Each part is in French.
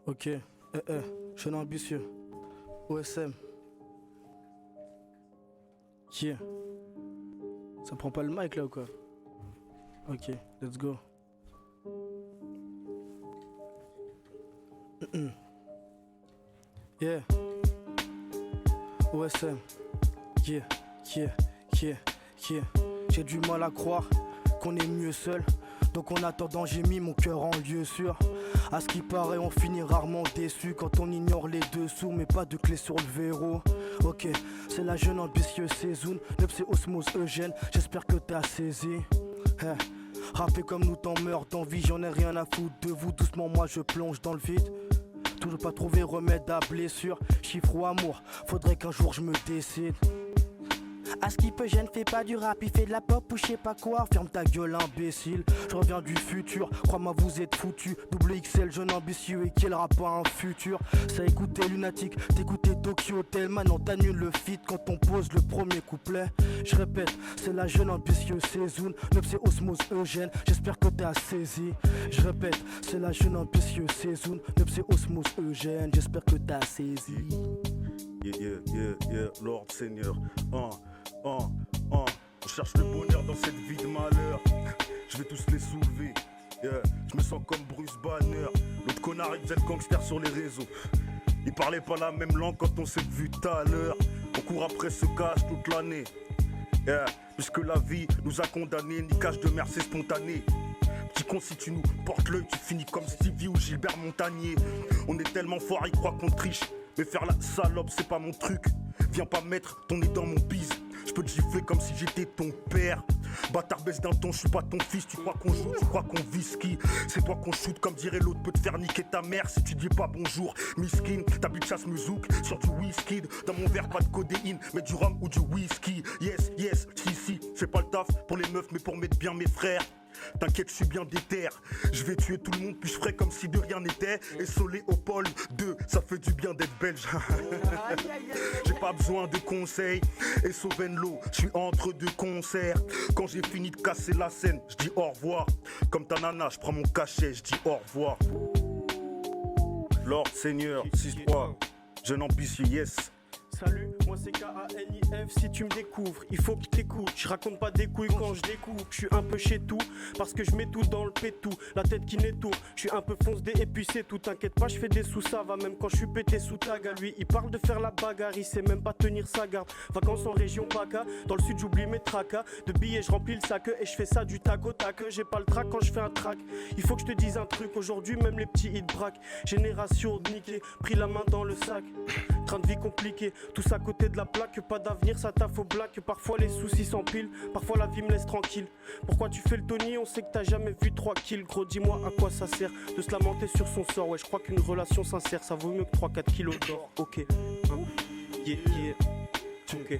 Ok, jeune ambitieux. OSM. Yeah. Ça prend pas le mic là ou quoi? Ok, let's go. Yeah. OSM. Yeah, yeah, yeah, yeah. J'ai du mal à croire qu'on est mieux seul. Donc en attendant j'ai mis mon cœur en lieu sûr. À ce qui paraît on finit rarement déçu quand on ignore les dessous. Mais pas de clé sur le verrou. Ok, c'est la jeune ambitieuse Cézoun. Neuf c'est Osmose Eugène, j'espère que t'as saisi. Rapper comme nous t'en meurs d'envie. J'en ai rien à foutre de vous. Doucement moi je plonge dans le vide. Toujours pas trouvé remède à blessure. Chiffre ou amour, faudrait qu'un jour je me décide. À ce qui peut, je ne fais pas du rap, il fait de la pop ou je sais pas quoi. Ferme ta gueule, imbécile. Je reviens du futur, crois-moi, vous êtes foutus. Double XL, jeune ambitieux et qui le rap a un futur. Ça écoutait Lunatic, t'écoutais Tokyo Hotel. Maintenant t'annules le feat quand on pose le premier couplet. Je répète, c'est la jeune ambitieuse Cézoun. Neuf c'est Osmose Eugène, j'espère que t'as saisi. Je répète, c'est la jeune ambitieuse Cézoun. Neuf c'est Osmose Eugène, j'espère que t'as saisi. Yeah, Lord Seigneur. On cherche le bonheur dans cette vie de malheur. Je vais tous les soulever. Je me sens comme Bruce Banner. L'autre connard il faisait le gangster sur les réseaux. Il parlait pas la même langue quand on s'est vu tout à l'heure. On court après ce cash toute l'année. Puisque la vie nous a condamnés, ni cache de mer c'est spontané. Petit con si tu nous portes l'œil, tu finis comme Stevie ou Gilbert Montagnier. On est tellement fort, ils croient qu'on triche. Mais faire la salope c'est pas mon truc. Viens pas mettre ton nez dans mon bise. Je peux te gifler comme si j'étais ton père. Bâtard baisse d'un ton, je suis pas ton fils. Tu crois qu'on joue, tu crois qu'on whisky. C'est toi qu'on shoot comme dirait l'autre. Peut te faire niquer ta mère si tu dis pas bonjour. Miskin, ta bitch chasse me zouk sur du whisky. Dans mon verre pas de codéine, mais du rhum ou du whisky. Yes, si, fais pas le taf pour les meufs mais pour mettre bien mes frères. T'inquiète, je suis bien déter. Je vais tuer tout le monde, puis je ferai comme si de rien n'était. Et Solé au pôle 2, ça fait du bien d'être belge. J'ai pas besoin de conseils. Et Sauvenlo, je suis entre deux concerts. Quand j'ai fini de casser la scène, je dis au revoir. Comme ta nana, je prends mon cachet, je dis au revoir. Lord Seigneur, 6-3, jeune ambitieux, yes. Salut, moi c'est KANIF, si tu me découvres, il faut que t'écoutes. Je raconte pas des couilles quand je découpe. Je suis un peu chez tout, parce que je mets tout dans le pétou. La tête qui n'étouffe, je suis un peu foncé et puis c'est tout. T'inquiète pas, je fais des sous, ça va même quand je suis pété sous tag. À lui, il parle de faire la bagarre, il sait même pas tenir sa garde. Vacances en région PACA, dans le sud j'oublie mes tracas. De billets je remplis le sac et je fais ça du tac au tac. J'ai pas le trac quand je fais un track. Il faut que je te dise un truc, aujourd'hui même les petits ils braquent. Génération niquée, pris la main dans le sac. Train de vie compliqué, tous à côté de la plaque, pas d'avenir, ça taffe au black. Parfois les soucis s'empilent, parfois la vie me laisse tranquille. Pourquoi tu fais le Tony, on sait que t'as jamais vu 3 kills. Gros dis-moi à quoi ça sert de se lamenter sur son sort. Ouais je crois qu'une relation sincère ça vaut mieux que 3-4 kilos d'or. Ok, yeah, ok.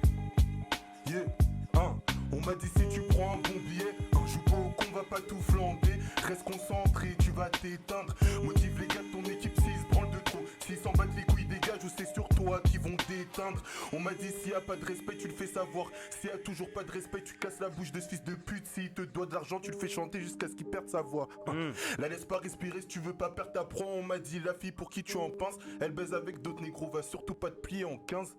On m'a dit si tu prends un bon billet, quand je joue pas au con va pas tout flamber. Reste concentré, tu vas t'éteindre. Motive les gars de ton équipe s'ils se branlent de trop. S'ils s'en battent les couilles dégage ou c'est sur toi qui vont t'éteindre. On m'a dit s'il y a pas de respect tu le fais savoir. S'il y a toujours pas de respect tu casses la bouche de ce fils de pute. S'il te doit de l'argent tu le fais chanter jusqu'à ce qu'il perde sa voix. La laisse pas respirer si tu veux pas perdre ta proie. On m'a dit la fille pour qui tu en penses, elle baise avec d'autres négros, va surtout pas te plier en 15.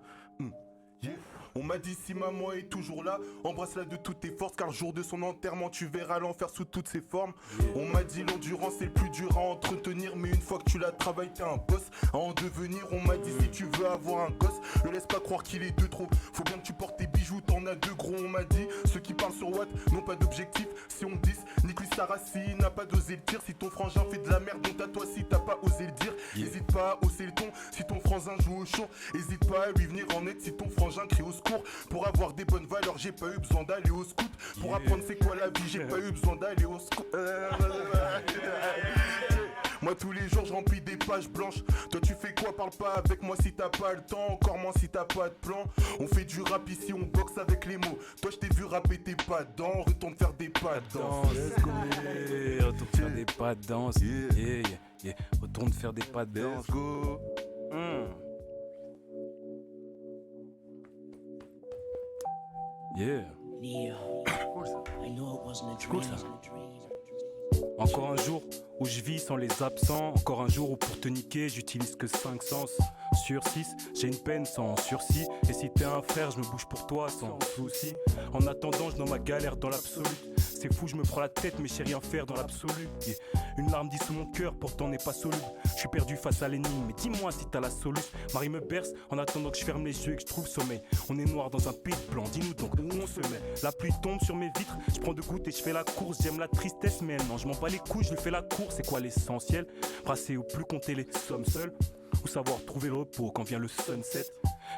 On m'a dit si maman est toujours là, embrasse-la de toutes tes forces, car le jour de son enterrement tu verras l'enfer sous toutes ses formes. On m'a dit l'endurance c'est le plus dur à entretenir, mais une fois que tu la travailles t'es un boss à en devenir. On m'a dit si tu veux avoir un gosse, ne laisse pas croire qu'il est de trop. Faut bien que tu portes tes bijoux, t'en as deux gros. On m'a dit ceux qui parlent sur Watt n'ont pas d'objectif. Si on me dit Nicolas Sarassi n'a pas dosé le tir. Si ton frangin fait de la merde, donc à toi si t'as pas osé le dire. Hésite pas à hausser le ton si ton frangin joue au chaud. Hésite pas à lui venir en aide si ton frangin crie au secours. Pour avoir des bonnes valeurs, j'ai pas eu besoin d'aller au scout. Pour apprendre c'est quoi la vie, j'ai pas eu besoin d'aller au scout. Moi tous les jours je remplis des pages blanches. Toi tu fais quoi, parle pas avec moi si t'as pas le temps. Encore moins si t'as pas de plan. On fait du rap ici, on boxe avec les mots. Toi je t'ai vu rapper tes pas de danse. Retourne faire des pas de danse. Retourne faire des pas de danse. Retourne faire des pas de danse. Yeah. Cool ça. Encore un jour, où je vis sans les absents. Encore un jour où pour te niquer, j'utilise que 5 sens. Sur 6, j'ai une peine sans sursis. Et si t'es un frère, je me bouge pour toi sans souci. En attendant, je nomme ma galère dans l'absolu. C'est fou, je me prends la tête, mais je sais rien faire dans l'absolu. Une larme dissout mon cœur, pourtant n'est pas soluble. Je suis perdu face à l'énigme, mais dis-moi si t'as la solution. Marie me berce en attendant que je ferme les yeux et que je trouve sommeil. On est noir dans un pays blanc, dis-nous donc où on se met. La pluie tombe sur mes vitres, je prends de gouttes et je fais la course. J'aime la tristesse, mais non, je m'en bats les couilles, je lui fais la course. C'est quoi l'essentiel? Brasser ou plus compter les sommes seules, ou savoir trouver le repos quand vient le sunset.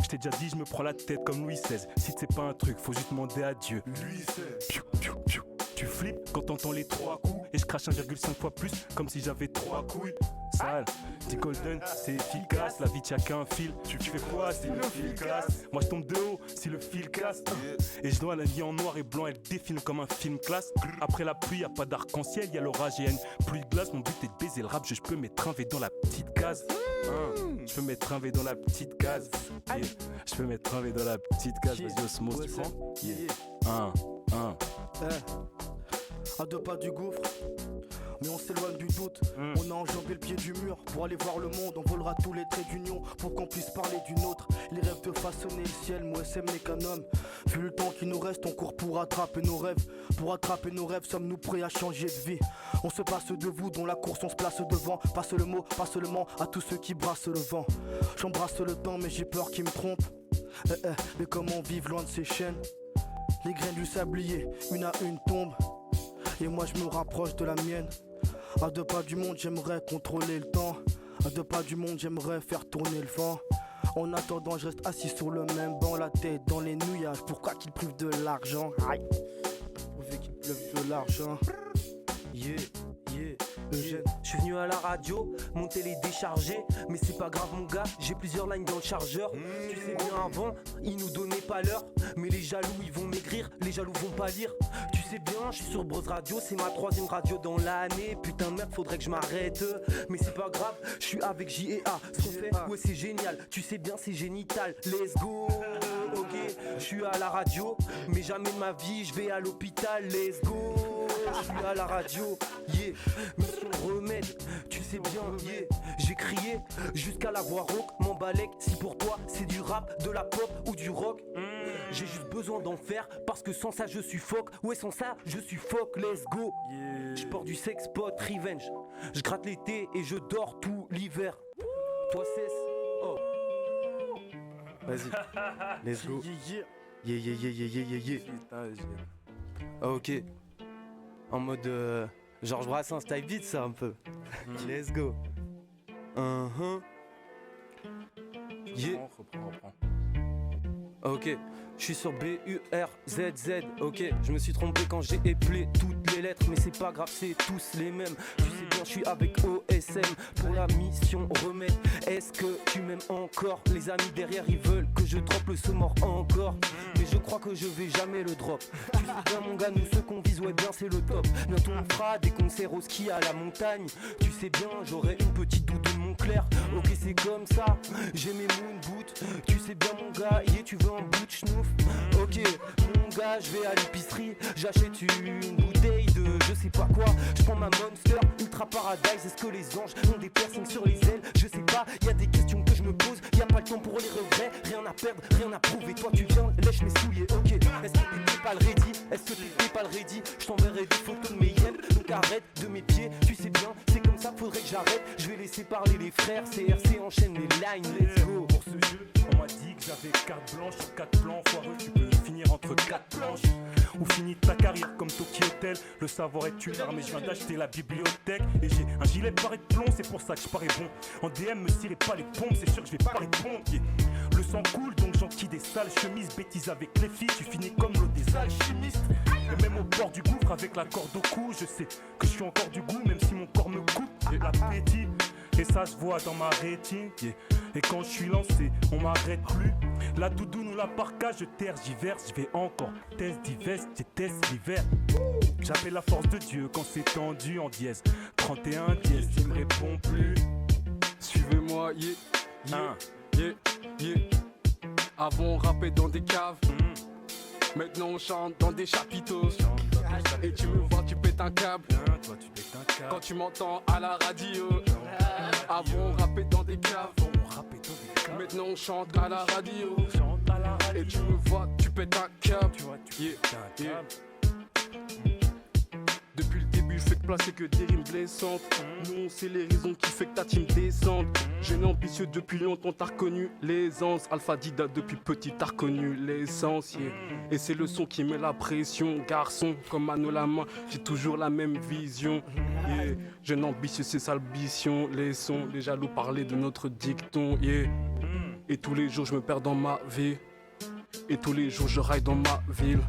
Je t'ai déjà dit, je me prends la tête comme Louis XVI. Si c'est pas un truc, faut juste demander à Dieu. Lui c'est Piou, piou, piou. Tu flippes quand t'entends les 3 coups. Et je crache 1,5 fois plus, comme si j'avais 3 couilles. Sale, dit Golden, c'est efficace. La vie tient qu'un fil. Tu fais quoi si le fil casse? Moi je tombe de haut si le fil casse. Et je dois la vie en noir et blanc, elle défile comme un film classe. Après la pluie, y'a pas d'arc-en-ciel, y'a l'orage et y'a une pluie de glace. Mon but est de baiser le rap, je peux m'étrinver dans la petite case. Je peux m'étrinver dans la petite case. Je peux m'étrinver dans la petite case. Vas-y Osmos, tu prends? À 2 pas du gouffre, mais on s'éloigne du doute. On a enjambé le pied du mur pour aller voir le monde. On volera tous les traits d'union pour qu'on puisse parler d'une autre. Les rêves de façonner le ciel, moi SM n'est qu'un homme. Vu le temps qui nous reste, on court pour attraper nos rêves. Pour attraper nos rêves, sommes-nous prêts à changer de vie? On se passe de vous, dont la course on se place devant. Passe le mot, pas seulement à tous ceux qui brassent le vent. J'embrasse le temps mais j'ai peur qu'il me trompe. Mais comment vivre loin de ces chaînes? Les graines du sablier, une à une tombent. Et moi je me rapproche de la mienne. À 2 pas du monde j'aimerais contrôler le temps. À 2 pas du monde j'aimerais faire tourner le vent. En attendant je reste assis sur le même banc, la tête dans les nuages. Pourquoi qu'il pleuve de l'argent? Aïe. Pourvu qu'il pleuve de l'argent. Yeah, yeah. Je suis venu à la radio, mon télé déchargé. Mais c'est pas grave mon gars, j'ai plusieurs lines dans le chargeur. Tu sais bien avant, ils nous donnaient pas l'heure. Mais les jaloux ils vont maigrir, les jaloux vont pas lire. Tu sais bien, je suis sur Bros Radio, c'est ma 3e radio dans l'année. Putain de merde, faudrait que je m'arrête. Mais c'est pas grave, je suis avec J&A. Ce qu'on fait, ouais c'est génial, tu sais bien c'est génital. Let's go. Ok, je suis à la radio, mais jamais de ma vie je vais à l'hôpital. Let's go. Je suis à la radio, yeah. Mission remède, tu sais bien, yeah. J'ai crié jusqu'à la voix rauque, mon balèque. Si pour toi c'est du rap, de la pop ou du rock, j'ai juste besoin d'en faire parce que sans ça je suffoque. Ouais sans ça je suffoque, let's go. Je porte du sex pot, revenge. Je gratte l'été et je dors tout l'hiver. Toi cesse, oh. Vas-y, let's go. Yeah. Ok. En mode Georges Brassens type beat ça un peu. Let's go. Yeah. Reprends. Ok, je suis sur B-U-R-Z-Z. Ok, je me suis trompé quand j'ai éplé toutes les lettres. Mais c'est pas grave, c'est tous les mêmes. Tu sais bien, je suis avec OSM pour la mission remède. Est-ce que tu m'aimes encore? Les amis derrière, ils veulent que je drop le mort encore. Mais je crois que je vais jamais le drop. Tu sais bien mon gars, nous ceux qu'on vise, ouais bien c'est le top. Bientôt on fera des concerts au ski à la montagne. Tu sais bien, j'aurai une petite doudoune Montclair. Ok c'est comme ça, j'ai mes moon boots. Tu sais bien mon gars, yeah, tu veux un bout de schnouf? Ok mon gars, je vais à l'épicerie, j'achète une bouteille de je sais pas quoi. Je prends ma Monster Ultra Paradise. Est-ce que les anges ont des piercings sur les ailes? Je sais pas, y a des questions que je me pose. Y a pas le temps pour les regrets, rien à perdre, rien à prouver. Toi tu viens, lèche mes souliers, ok. Est-ce que t'étais pas le ready? Est-ce que t'étais pas le ready? Je t'enverrai des photos de mes yens, donc arrête de mes pieds. Tu sais bien, c'est comme ça, faudrait que j'arrête. Je vais laisser parler les frères, CRC enchaîne les lines, let's go. Pour ce jeu, on m'a dit que j'avais carte blanche sur 4 plans. Foireux, tu peux finir entre 4 planches. Ou finir ta carrière comme Tokyo Hotel. Le savoir est une arme et je viens d'acheter la bibliothèque. Et j'ai un gilet paré de plomb, c'est pour ça que je parais bon. En DM, me tirez pas les pompes, c'est sûr que je vais pas répondre. Yeah. Le sang coule, donc j'enquille des sales chemises. Bêtises avec les filles, tu finis comme l'eau des alchimistes. Et même au bord du gouffre, avec la corde au cou, je sais que je suis encore du goût, même si mon corps me coupe. J'ai l'appétit, et ça se voit dans ma rétine. Yeah. Et quand je suis lancé, on m'arrête plus. La doudoune ou la parka, je tergiverse. Je vais encore test divers, déteste l'hiver. J'appelle la force de Dieu quand c'est tendu en dièse. 31 dièse, il me répond plus. Suivez-moi, yeah. Avant on rappait dans des caves. Maintenant on chante dans des chapiteaux. Et tu me vois, tu pètes pètes un câble. Toi tu pètes un câble. Quand tu m'entends à la radio. Avant on rappait dans des caves. Maintenant on chante à la radio. Et tu me vois, tu pètes un câble. Tu vois, tu Yeah, pètes un yeah. câble. Depuis le début, je fais que placer que des rimes blessantes. Non, c'est les raisons qui fait que ta team descende. Jeune ambitieux depuis longtemps, t'as reconnu l'aisance. Alpha Dida depuis petit, t'as reconnu l'essence. Yeah. Et c'est le son qui met la pression. Garçon, comme Mano Lama, j'ai toujours la même vision. Yeah. Jeune ambitieux, c'est ça l'ambition. Les sons, les jaloux parlaient de notre dicton. Yeah. Et tous les jours, je me perds dans ma vie. Et tous les jours, je raille dans ma ville.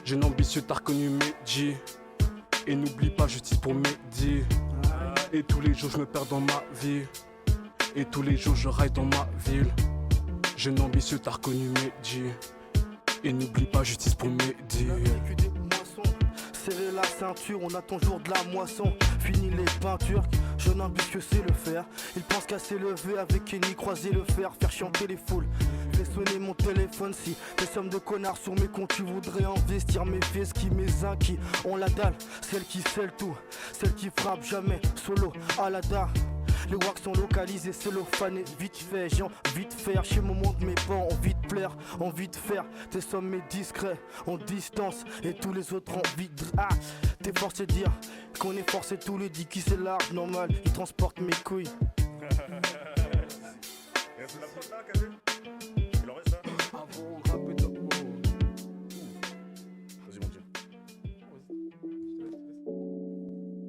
Jeune ambitieux, t'as reconnu Medji. Et n'oublie pas justice pour Mehdi. Et tous les jours je me perds dans ma vie. Et tous les jours je raille dans ma ville. Jeune ambitieux t'as reconnu Medji. Et n'oublie pas justice pour Mehdi. Serrer la ceinture, on attend jour de la moisson. Fini les peintures, jeune ambitieux c'est le faire. Il pense qu'à s'élever avec Kenny, croiser le fer, faire chanter les foules. Fais sonner mon téléphone si des sommes de connards sur mes comptes. Tu voudrais investir mes fils qui mes inquis ont la dalle, celle qui scelle tout, celle qui frappe jamais, solo à la dalle. Les wacks sont localisés, cellophanés, vite fait, j'ai envie de faire. Chez mon monde, mes pas envie de plaire, envie de faire. Tes sommets discrets, en distance, et tous les autres envie de. Ah, t'es forcé de dire qu'on est forcé tous les dix qui c'est large, normal, ils transportent mes couilles.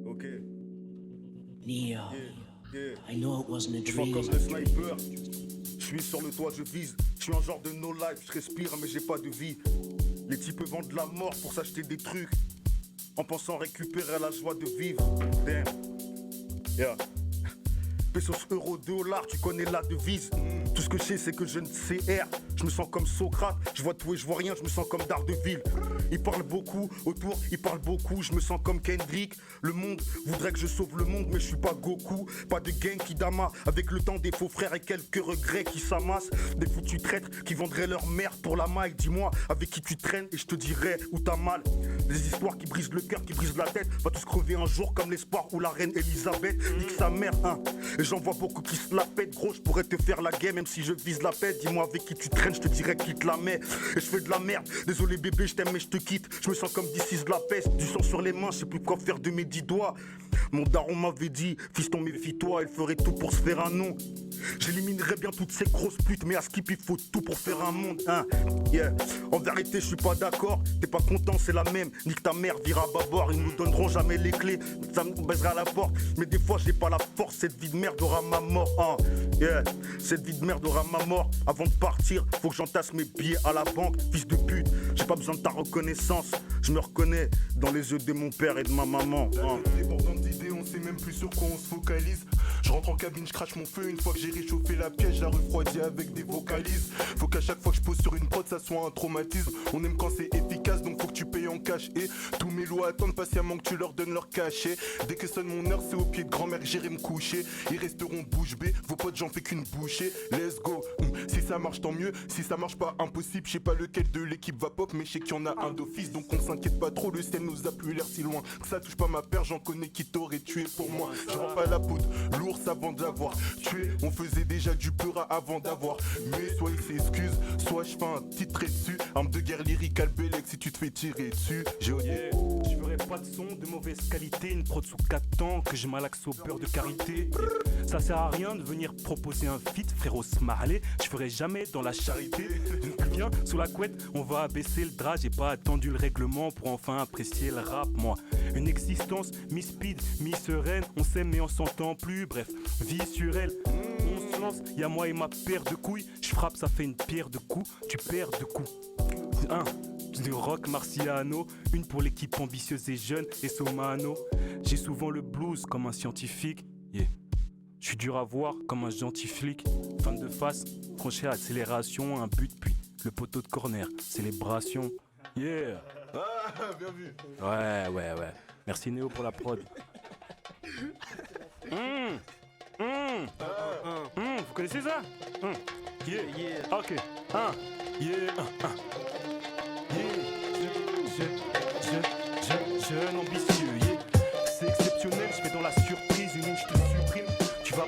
Ok. Neo, I know it wasn't a Je vois dream. comme le sniper. Je suis sur le toit, je vise. Je suis un genre de no life, je respire mais j'ai pas de vie. Les types vendent de la mort pour s'acheter des trucs. En pensant récupérer la joie de vivre. Damn. Yeah. Pesos, euros, dollars, tu connais la devise. Tout ce que je sais, c'est que je ne sais R. Je me sens comme Socrate, je vois tout et je vois rien, je me sens comme Daredevil. Ils parlent beaucoup, autour, ils parlent beaucoup, je me sens comme Kendrick. Le monde voudrait que je sauve le monde, mais je suis pas Goku. Pas de gang qui dama, avec le temps des faux frères et quelques regrets qui s'amassent. Des foutus traîtres qui vendraient leur mère pour la maille. Dis-moi avec qui tu traînes et je te dirai où t'as mal. Des histoires qui brisent le cœur, qui brisent la tête. Va tous crever un jour comme l'espoir ou la reine Elisabeth. Nique sa mère, hein. Et j'en vois beaucoup qui se la pètent, gros, je pourrais te faire la guerre même si je vise la paix. Dis-moi avec qui tu traînes, je te dirais qui te la met. Et je fais de la merde, désolé bébé, je t'aime mais je te quitte. Je me sens comme d'ici de la peste, du sang sur les mains, je sais plus quoi faire de mes 10 doigts. Mon daron m'avait dit, fiston méfie-toi, il ferait tout pour se faire un nom. J'éliminerais bien toutes ces grosses putes, mais à Skip il faut tout pour faire un monde, hein. Yeah. En vérité je suis pas d'accord, t'es pas content c'est la même. Nique ta mère, vire à bâbord, ils nous donneront jamais les clés. Ça me baisera à la porte, mais des fois j'ai pas la force. Cette vie de merde aura ma mort, hein. Yeah. Cette vie de merde aura ma mort. Avant de partir, faut que j'entasse mes billets à la banque. Fils de pute, j'ai pas besoin de ta reconnaissance. Je me reconnais dans les yeux de mon père et de ma maman, hein. Débordant d'idées, on sait même plus sur quoi on se focalise. Je rentre en cabine, je crache mon feu. Une fois que j'ai réchauffé la pièce, je la refroidis avec des vocalises. Faut qu'à chaque fois que je pose sur une prod, ça soit un traumatisme. On aime quand c'est efficace, donc faut que tu payes en cash. Et tous mes lots attendent patiemment que tu leur donnes leur cachet. Dès que sonne mon heure, c'est au pied de grand-mère que j'irai me coucher. Ils resteront bouche bée, vos potes j'en fais qu'une bouchée. Let's go. Si ça marche, tant mieux. Si ça marche pas, impossible. Je sais pas lequel de l'équipe va pop, mais je sais qu'il y en a un d'office. Donc on s'inquiète pas trop, le ciel nous a plus l'air si loin. Que ça touche pas ma paire, j'en connais qui t'aurait tué pour moi. Je rends pas la poudre, l'ours avant de l'avoir tué. On faisait déjà du peura avant d'avoir. Mais soit il s'excuse, soit je fais un titre dessus. Arme de guerre lyrique, Albélec si tu te fais tirer dessus. J'ai Yeah. Je ferai pas de son de mauvaise qualité, une prod sous 4 ans que je malaxe au beurre de karité. Ça sert à rien de venir proposer un feat, frérot Smarley, je ferai jamais dans la charité. Donc viens sous la couette, on va abaisser le drap, j'ai pas attendu le règlement pour enfin apprécier le rap, moi. Une existence mi-speed, mi-sereine, on s'aime mais on s'entend plus, bref, vie sur elle. On se lance, y'a moi et ma paire de couilles, je frappe, ça fait une pierre de coups, tu perds de coups. Du rock marciano, une pour l'équipe ambitieuse et jeune et Somano. J'ai souvent le blues comme un scientifique, yeah. Je suis dur à voir comme un gentil flic. Fin de face, crochet accélération, un but puis le poteau de corner, célébration. Yeah. Ah, bien vu. Ouais. Merci Néo pour la prod. Vous connaissez ça? Yeah. Ok. Yeah. Jeune ambitieux,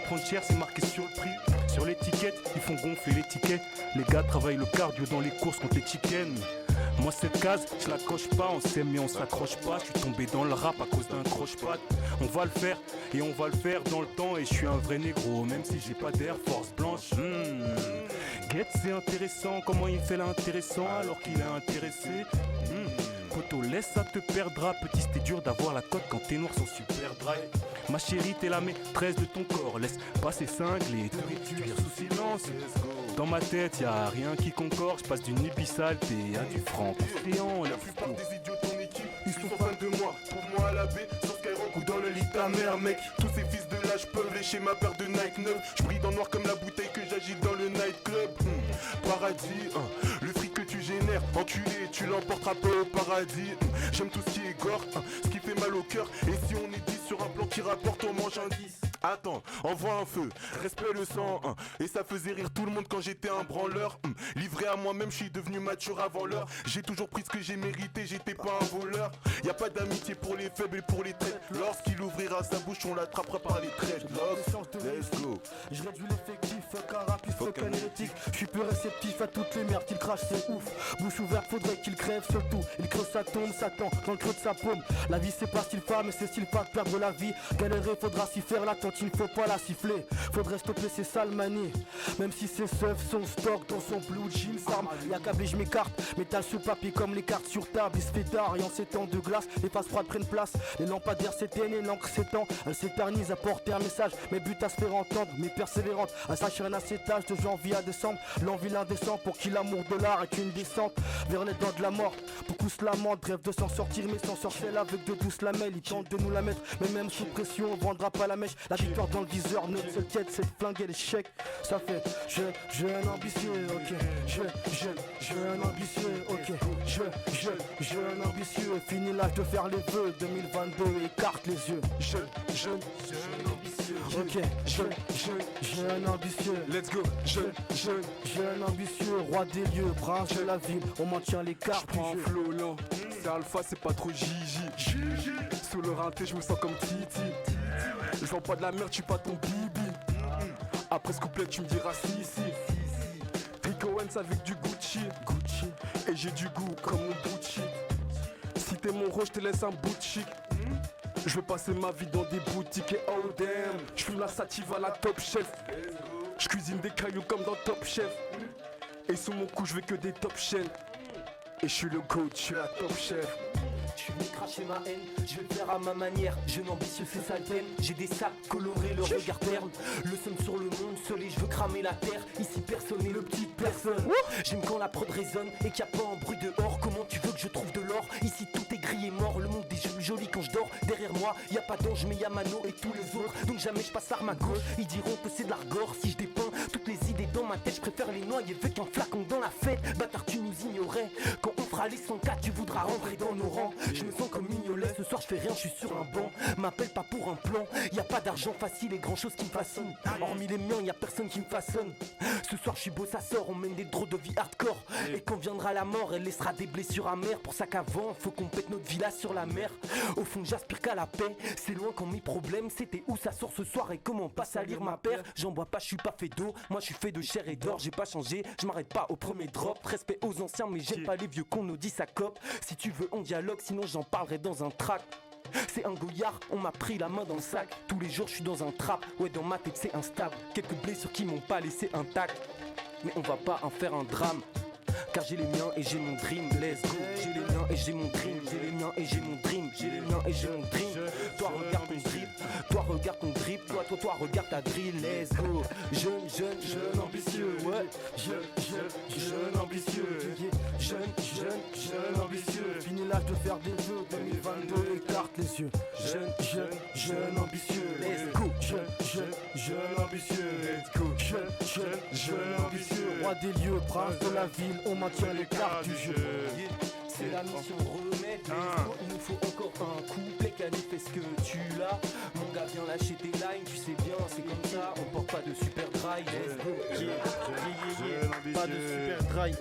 prendre cher, c'est marqué sur le prix. Sur l'étiquette, ils font gonfler les tickets. Les gars travaillent le cardio dans les courses contre les chickens. Moi cette case, je la coche pas, on s'aime mais on s'accroche pas. Je suis tombé dans le rap à cause d'un croche-patte. On va le faire et on va le faire dans le temps. Et je suis un vrai négro, même si j'ai pas d'air force blanche. Get, c'est intéressant, comment il fait l'intéressant alors qu'il est intéressé. Poto, laisse ça te perdra. Petit, c'était dur d'avoir la cote quand tes noirs sont super dry. Ma chérie, t'es la maîtresse de ton corps. Laisse passer cinglé, te réduire sous silence. Dans ma tête, y'a rien qui concorde. Je passe d'une ébissalité à du franc. Océan, La plupart des idiots de ton équipe, ils sont fans de moi. Trouve-moi à la baie, sur Skyrock ou dans le lit ta mère, mec. Tous ces fils de lâche peuvent lécher ma paire de Nike 9. Je brille dans le noir comme la bouteille que j'agite dans le nightclub. Paradis, le fric que tu génères, enculé, tu l'emporteras pas au paradis. J'aime tout ce qui est gore, ce qui fait mal au cœur. Et si on est 10 sur un plan qui rapporte, on mange un 10. Attends, envoie un feu, respect le sang, et ça faisait rire tout le monde quand j'étais un branleur. Livré à moi-même, je suis devenu mature avant l'heure. J'ai toujours pris ce que j'ai mérité, j'étais pas un voleur. Y a pas d'amitié pour les faibles et pour les traites. Lorsqu'il ouvrira sa bouche, on l'attrapera par les traites. Let's go. Je réduis l'effectif, fuck un rapide, fuck un hérétique. Je suis plus réceptif à toutes les merdes qu'il crache, c'est ouf. Bouche ouverte, faudrait qu'il crève surtout. Il creuse sa tombe, Satan, dans le creux de sa paume. La vie c'est pas style femme, mais c'est style pas de perdre la vie. Galérer, faudra s'y faire l'attente, il ne faut pas la siffler. Faudrait stopper ces sales manies. Même si ses seufs, son stock dans son blue jean s'arme. Y'a câblé, je m'écarte. Métal sous papier comme les cartes sur table. Il se fait tard et en ces temps de glace, les faces froides prennent place. Les lampadaires s'éteignent et l'encre s'étend. Elle s'éternise à porter un message. Mes buts à se faire entendre, mes persévérantes. À s'acheter un acétage de janvier à décembre. L'envie l'indécent pour qui l'amour de l'art est une descente vers les dents de la mort. Beaucoup se lamentent, rêvent de s'en sortir, mais s'en sorcelle avec de douces lamelles. Ils tentent de nous la mettre, mais même sous pression, on vendra pas la mèche. La victoire dans le viseur, notre seule quête, c'est de flinguer l'échec. Ça fait jeune ambitieux, ok. Jeune ambitieux, ok. Jeune ambitieux. Fini l'âge de faire les vœux. 2022, écarte les yeux. Jeune ambitieux. Ok, jeune ambitieux. Let's go. Jeune ambitieux, roi des lieux, prince de la ville. On maintient les cartes. J'prends un flow lent. C'est Alpha, c'est pas trop Gigi. Sous le rinté, je me sens comme Titi. Je vends pas de la merde, tu pas ton bibi. Après ce couplet, tu me diras si. Rick Owens avec du Gucci. Et j'ai du goût comme mon Gucci. Si t'es mon roi, je te laisse un bout de chic. Je veux passer ma vie dans des boutiques et oh damn. Je fume la sativa à la top chef. Je cuisine des cailloux comme dans Top Chef. Et sous mon cou, je veux que des top chaînes. Et je suis le coach, je suis la top chef. Je suis venu cracher ma haine, je vais le faire à ma manière. Jeune ambitieux, c'est ça le thème. J'ai des sacs colorés, le regard terne. Le seum sur le monde, seul et je veux cramer la terre. Ici personne n'est le petit personne. J'aime quand la prod résonne et qu'il n'y a pas un bruit dehors. Comment tu veux que je trouve de l'or? Ici tout est gris et mort. Le monde est joli quand je dors. Derrière moi, y a pas d'ange mais y a Mano et tous les autres. Donc jamais je passe arme à gauche. Ils diront que c'est de l'argor si je dépeins toutes les idées dans ma tête. Je préfère les noyer vu qu'un flacon dans la fête. Bâtard, tu nous ignorais. Quand on fera les 104, tu voudras rentrer dans nos rangs. Je me sens comme Mignolet, ce soir je fais rien, je suis sur un banc. M'appelle pas pour un plan, y a pas d'argent facile et grand chose qui me fascine. Hormis les miens, y a personne qui me façonne. Ce soir je suis beau, ça sort, on mène des drôles de vie hardcore. Et quand viendra la mort, elle laissera des blessures amères. Pour ça qu'avant, faut qu'on pète notre villa sur la mer. Au fond j'aspire qu'à la paix, c'est loin quand mes problèmes. C'était où ça sort ce soir et comment pas salir ma paire. J'en bois pas, je suis pas fait d'eau, moi je suis fait de chair et d'or. J'ai pas changé, je m'arrête pas au premier drop. Respect aux anciens mais j'aime pas les vieux qu'on nous dit ça cope. Si tu veux on dialogue, sinon j'en parlerai dans un track. C'est un goyard, on m'a pris la main dans le sac. Tous les jours je suis dans un trap, ouais dans ma tête c'est instable. Quelques blessures qui m'ont pas laissé intact. Mais on va pas en faire un drame. Car j'ai les miens et j'ai mon dream, let's go. J'ai les miens et j'ai mon dream, j'ai les miens et j'ai mon dream, j'ai les miens et j'ai mon dream. Toi regarde ton drip, toi regarde ton drip, toi regarde ta drill, let's go. Jeune ambitieux, ouais. Jeune ambitieux, Jeune ambitieux. Fini l'âge de faire des vœux. 2022, écarte les yeux. Jeune ambitieux, let's go. Jeune ambitieux, let's go. Jeune ambitieux, roi des lieux, prince de la ville, on maintient les cartes du jeu. C'est la mission remettre les mots. Il nous faut encore un couplet canif, est-ce que tu l'as? Mon gars viens lâcher tes lines, tu sais bien c'est comme ça. On porte pas de super dry, let's go. Pas de super dry,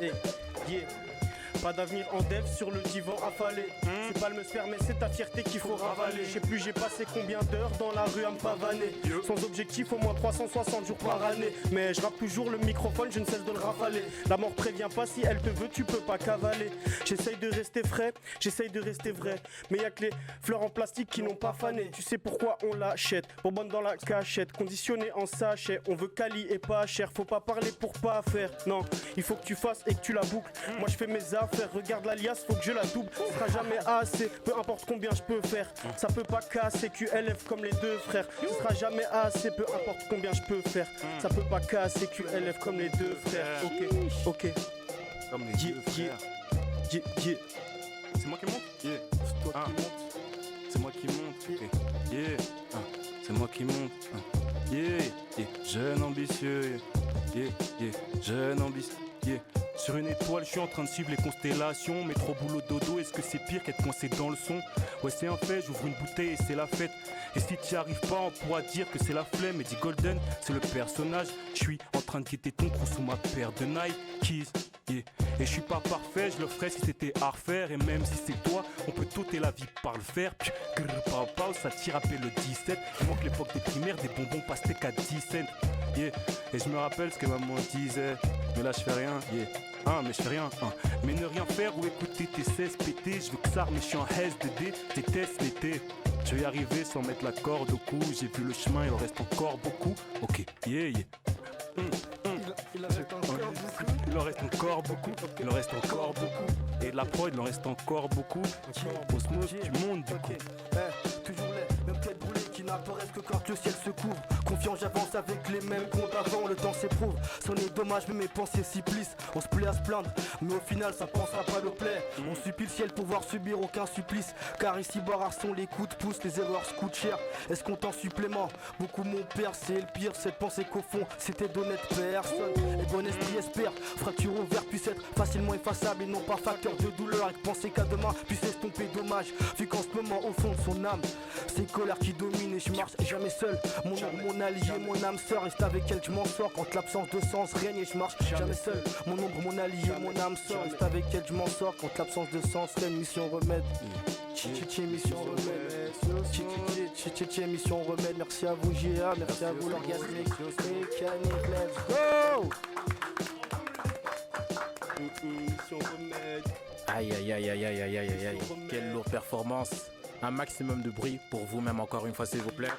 Pas d'avenir en dev sur le divan affalé. C'est pas le me faire mais c'est ta fierté qu'il faut ravaler. Je sais plus j'ai passé combien d'heures dans la rue à me pavaner. Sans objectif au moins 360 jours par année. Mais je rappe toujours le microphone, je ne cesse de le rafaler. La mort prévient pas, si elle te veut tu peux pas cavaler. J'essaye de rester frais, j'essaye de rester vrai. Mais y'a que les fleurs en plastique qui n'ont pas fané. Tu sais pourquoi on l'achète, bonbonne dans la cachette, conditionné en sachet. On veut quali et pas cher, faut pas parler pour pas faire. Non, il faut que tu fasses et que tu la boucles. Moi je fais mes affaires, regarde l'alias, faut que je la double. Ce sera jamais assez, peu importe combien je peux faire. Ça peut pas casser QLF comme les deux frères. Ce sera jamais assez, peu importe combien je peux faire. Ça peut pas casser QLF comme les deux frères. Ok. Comme les deux frères. C'est moi qui monte? Yeah. C'est toi qui monte. C'est moi qui monte. Ok. Yeah. C'est moi qui monte. Yeah. Jeune ambitieux. Yeah. Jeune ambitieux. Yeah. Sur une étoile, je suis en train de suivre les constellations. Mais trop boulot dodo, est-ce que c'est pire qu'être coincé dans le son? Ouais, c'est un fait, j'ouvre une bouteille et c'est la fête. Et si t'y arrives pas, on pourra dire que c'est la flemme. Et dit Golden, c'est le personnage. Je suis en train de quitter ton crew sous ma paire de Nikes. Yeah. Et je suis pas parfait, je le ferais si c'était à refaire. Et même si c'est toi, on peut t'ôter la vie par le fer. Puis ça tire à peine le 17. Il manque l'époque des primaires, des bonbons pastèques à 10 cents. Yeah. Et je me rappelle ce que maman disait. Mais là je fais rien, yeah. Mais je fais rien, Mais ne rien faire ou écouter tes 16 pétés. Je veux que ça mais je suis en SDD. Déteste l'été. Je vais y arriver sans mettre la corde au cou. J'ai vu le chemin, il en reste encore beaucoup. Ok, yeah. Il en reste encore beaucoup. Il en reste encore beaucoup. Il en reste encore beaucoup. Et de la prod, il en reste encore beaucoup. Osmose, tu montes du coup. Toujours les mêmes têtes brûlées qui n'apparaissent que quand le ciel se couvre. Confiant, j'avance avec les mêmes comptes avant, le temps s'éprouve. C'en est dommage, mais mes pensées s'y plissent. On se plaît à se plaindre, mais au final, ça pensera pas le plaît. On supplie le ciel pour pouvoir subir aucun supplice. Car ici, barrages sont les coups de pouce, les erreurs se coûtent cher. Est-ce qu'on t'en supplément? Beaucoup mon père, c'est le pire. Cette pensée qu'au fond, c'était d'honnêtes personnes. Et bon esprit espère, fracture ouverte puisse être facilement effaçable et non pas facteur de douleur. Et que penser qu'à demain puisse estomper dommage. Vu qu'en ce moment, au fond de son âme, c'est colère qui domine et je marche jamais seul. Mon ombre, mon allié, mon âme sœur, reste avec elle que je m'en sors. Quand l'absence de sens règne et je marche jamais seul. Mon ombre, mon allié, mon âme sœur, reste avec elle que je m'en sors. Quand l'absence de sens règne, mission remède. Mission remède. Mission remède. Merci à vous GA, merci à vous l'orgasmique. Mécanique, let's go. Mission remède. Aïe. Quelle lourde performance. Un maximum de bruit pour vous-même encore une fois s'il vous plaît.